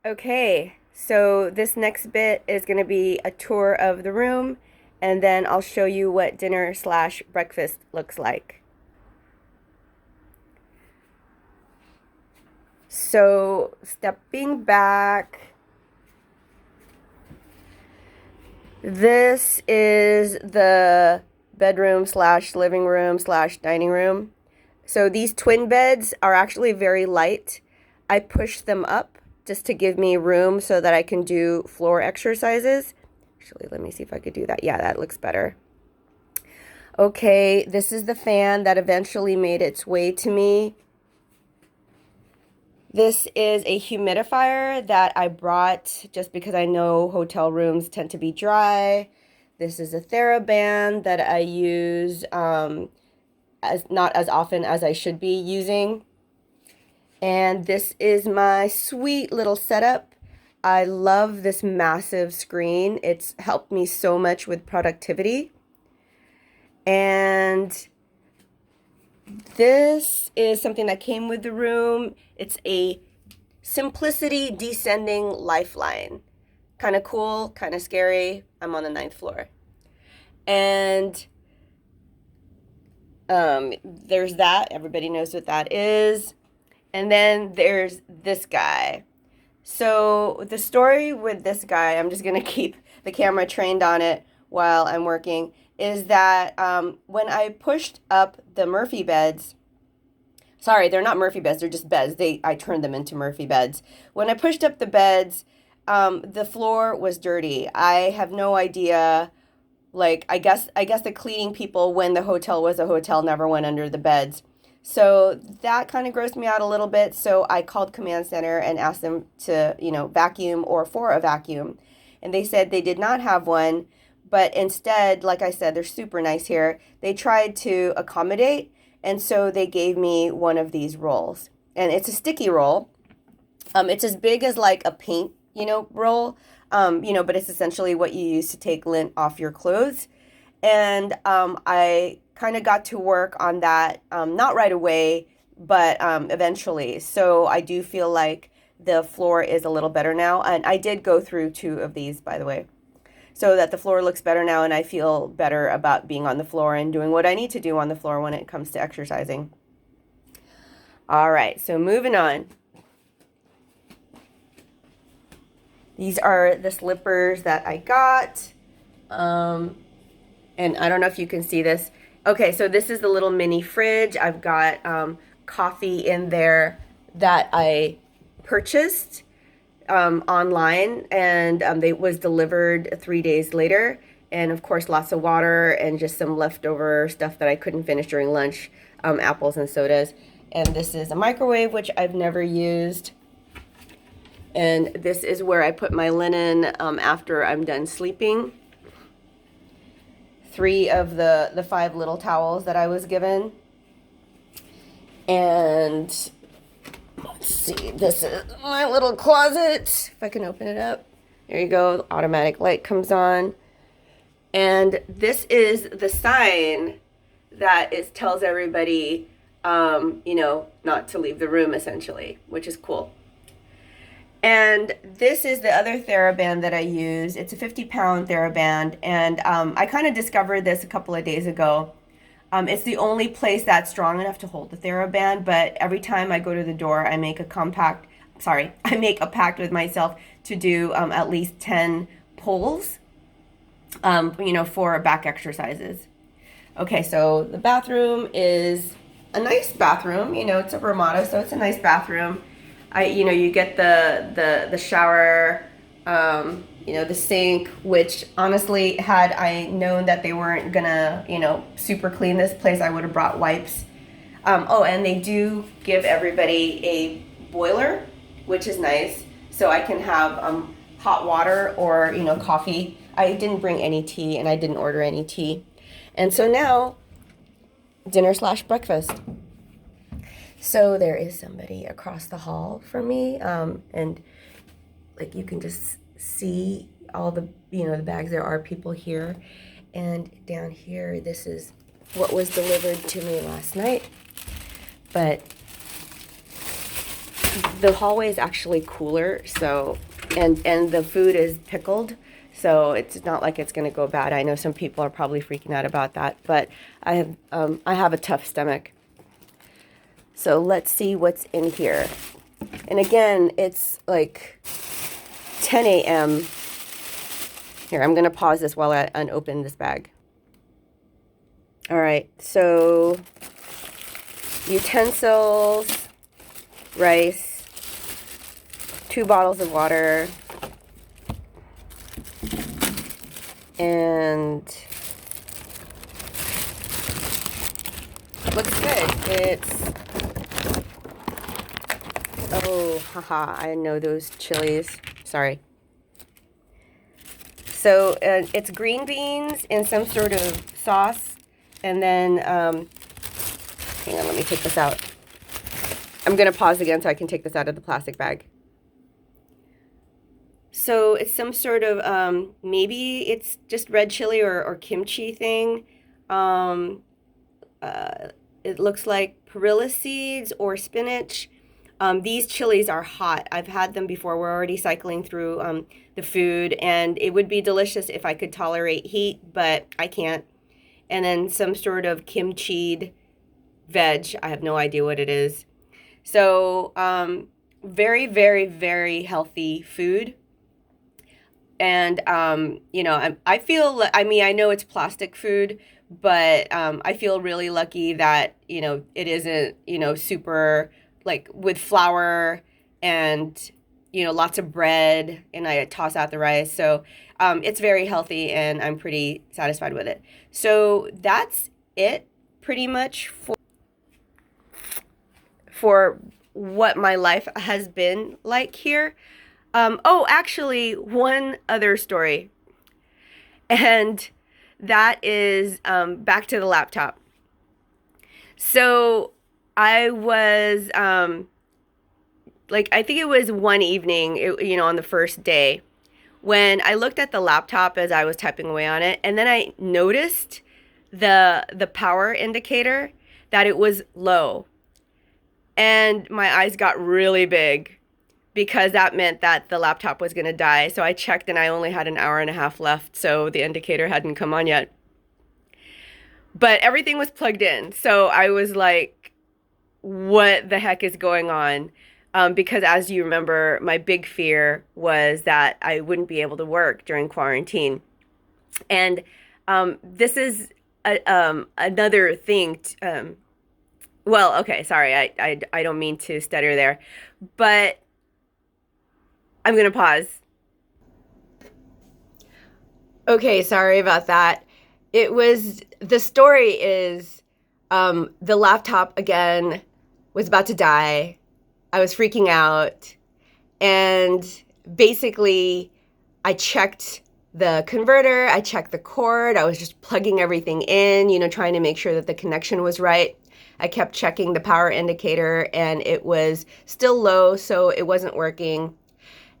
Okay, so this next bit is going to be a tour of the room, and then I'll show you what dinner slash breakfast looks like. So, stepping back, this is the bedroom slash living room slash dining room. So these twin beds are actually very light. I pushed them up just to give me room so that I can do floor exercises. Actually, let me see if I could do that. Yeah, that looks better. Okay, this is the fan that eventually made its way to me. This is a humidifier that I brought just because I know hotel rooms tend to be dry. This is a TheraBand that I use as not as often as I should be using. And this is my sweet little setup. I love this massive screen. It's helped me so much with productivity. And this is something that came with the room. It's a Simplicity descending lifeline. Kind of cool, kind of scary. I'm on the 9th floor. And there's that. Everybody knows what that is. And then there's this guy. So the story with this guy, I'm just going to keep the camera trained on it while I'm working, is that when I pushed up the Murphy beds, sorry, they're not Murphy beds, they're just beds. I turned them into Murphy beds. When I pushed up the beds, the floor was dirty. I have no idea. Like, I guess the cleaning people, when the hotel was a hotel, never went under the beds. So that kind of grossed me out a little bit. So I called command center and asked them to, vacuum or for a vacuum. And they said they did not have one, but instead, like I said, they're super nice here. They tried to accommodate, and so they gave me one of these rolls. And it's a sticky roll. It's as big as like a paint, roll, but it's essentially what you use to take lint off your clothes. And I kind of got to work on that, not right away, but eventually. So I do feel like the floor is a little better now. And I did go through 2 of these, by the way, so that the floor looks better now, and I feel better about being on the floor and doing what I need to do on the floor when it comes to exercising. All right, so moving on. These are the slippers that I got. And I don't know if you can see this. Okay, so this is the little mini fridge. I've got coffee in there that I purchased online, and it was delivered 3 days later. And of course, lots of water and just some leftover stuff that I couldn't finish during lunch, apples and sodas. And this is a microwave, which I've never used. And this is where I put my linen after I'm done sleeping. 3 of the 5 little towels that I was given. And let's see, this is my little closet. If I can open it up. There you go. The automatic light comes on. And this is the sign that tells everybody, not to leave the room, essentially, which is cool. And this is the other TheraBand that I use. It's a 50-pound TheraBand, and I kind of discovered this a couple of days ago. It's the only place that's strong enough to hold the TheraBand, but every time I go to the door, I make a pact with myself to do at least 10 pulls, for back exercises. Okay, so the bathroom is a nice bathroom. It's a Ramada, so it's a nice bathroom. You get the shower, the sink, which honestly, had I known that they weren't gonna, super clean this place, I would have brought wipes. And they do give everybody a boiler, which is nice. So I can have hot water or, coffee. I didn't bring any tea, and I didn't order any tea. And so now, dinner slash breakfast. So there is somebody across the hall from me, and like you can just see all the, the bags. There are people here, and down here, this is what was delivered to me last night. But the hallway is actually cooler, so and the food is pickled, so it's not like it's going to go bad. I know some people are probably freaking out about that, but I have a tough stomach. So let's see what's in here. And again, it's like 10 a.m. Here, I'm going to pause this while I unopen this bag. All right, so utensils, rice, 2 bottles of water, and looks good. It's, oh, haha, I know those chilies. Sorry. So it's green beans in some sort of sauce, and then, hang on, let me take this out. I'm going to pause again so I can take this out of the plastic bag. So it's some sort of, maybe it's just red chili or kimchi thing. It looks like perilla seeds or spinach. These chilies are hot. I've had them before. We're already cycling through the food, and it would be delicious if I could tolerate heat, but I can't. And then some sort of kimchied veg. I have no idea what it is. So very, very, very healthy food. And, you know, I feel, I mean, I know it's plastic food, but I feel really lucky that, you know, it isn't, you know, super like with flour and, you know, lots of bread, and I toss out the rice. So it's very healthy, and I'm pretty satisfied with it. So that's it pretty much for what my life has been like here. Oh, actually, one other story, and that is back to the laptop. So I was, like, I think it was one evening, you know, on the first day, when I looked at the laptop as I was typing away on it, and then I noticed the power indicator, that it was low. And my eyes got really big, because that meant that the laptop was going to die. So I checked, and I only had an hour and a half left, so the indicator hadn't come on yet. But everything was plugged in, so I was like, what the heck is going on? Because as you remember, my big fear was that I wouldn't be able to work during quarantine. And this is another thing. Well, okay, sorry, I don't mean to stutter there, but I'm going to pause. Okay, sorry about that. The story is the laptop again was about to die. I was freaking out, and basically I checked the converter, I checked the cord, I was just plugging everything in, you know, trying to make sure that the connection was right. I kept checking the power indicator, and it was still low, so it wasn't working.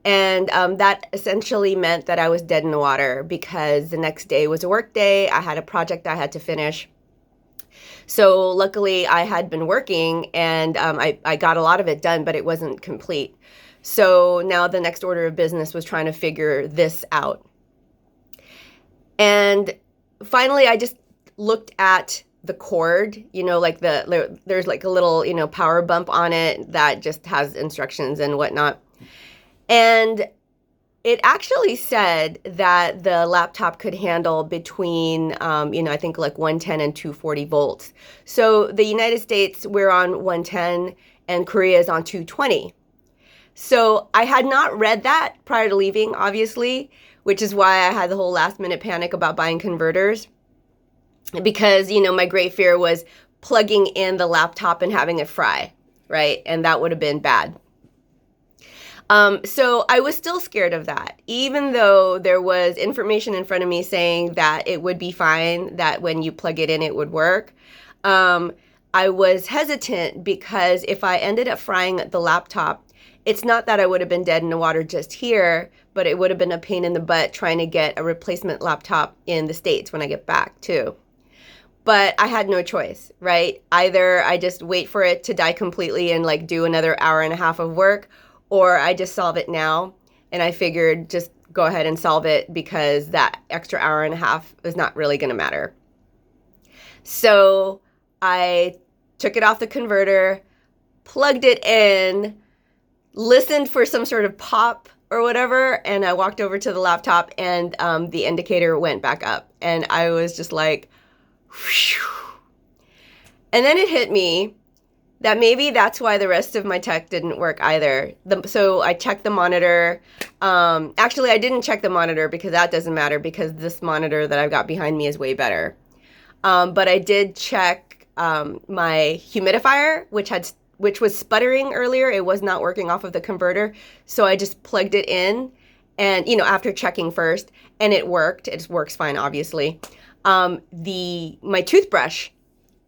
And that essentially meant that I was dead in the water, because the next day was a work day. I had a project I had to finish. So luckily I had been working, and I got a lot of it done, but it wasn't complete. So now the next order of business was trying to figure this out. And finally I just looked at the cord, you know, like there's like a little, you know, power bump on it that just has instructions and whatnot. And it actually said that the laptop could handle between, you know, I think like 110 and 240 volts. So the United States, we're on 110, and Korea is on 220. So I had not read that prior to leaving, obviously, which is why I had the whole last minute panic about buying converters. Because, you know, my great fear was plugging in the laptop and having it fry, right? And that would have been bad. So I was still scared of that, even though there was information in front of me saying that it would be fine, that when you plug it in, it would work. I was hesitant, because if I ended up frying the laptop, it's not that I would have been dead in the water just here, but it would have been a pain in the butt trying to get a replacement laptop in the States when I get back too. But I had no choice, right? Either I just wait for it to die completely and like do another hour and a half of work, or I just solve it now. And I figured just go ahead and solve it because that extra hour and a half is not really going to matter. So I took it off the converter, plugged it in, listened for some sort of pop or whatever, and I walked over to the laptop and the indicator went back up. And I was just like, whew. And then it hit me that maybe that's why the rest of my tech didn't work either. So I checked the monitor. Actually, I didn't check the monitor because that doesn't matter because this monitor that I've got behind me is way better. But I did check my humidifier, which was sputtering earlier. It was not working off of the converter. So I just plugged it in and, after checking first, and it worked. It works fine, obviously. My toothbrush,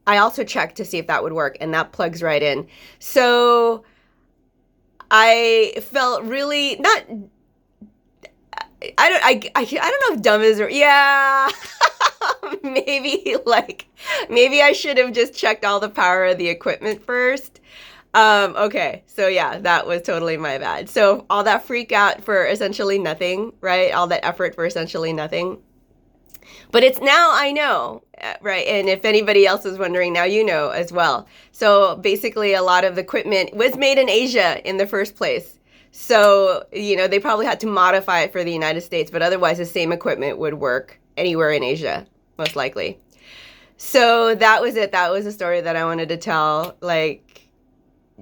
I also checked to see if that would work, and that plugs right in. So I felt really not, I don't know if dumb is, yeah, maybe I should have just checked all the power of the equipment first. Okay, so yeah, that was totally my bad. So all that freak out for essentially nothing, right? All that effort for essentially nothing. But it's now I know, right? And if anybody else is wondering, now you know as well. So basically a lot of the equipment was made in Asia in the first place. So, they probably had to modify it for the United States, but otherwise the same equipment would work anywhere in Asia, most likely. So that was it. That was a story that I wanted to tell. Like,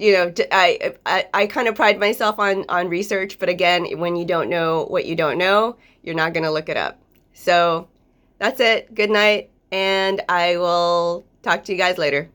I kind of pride myself on research, but again, when you don't know what you don't know, you're not going to look it up. So that's it. Good night, and I will talk to you guys later.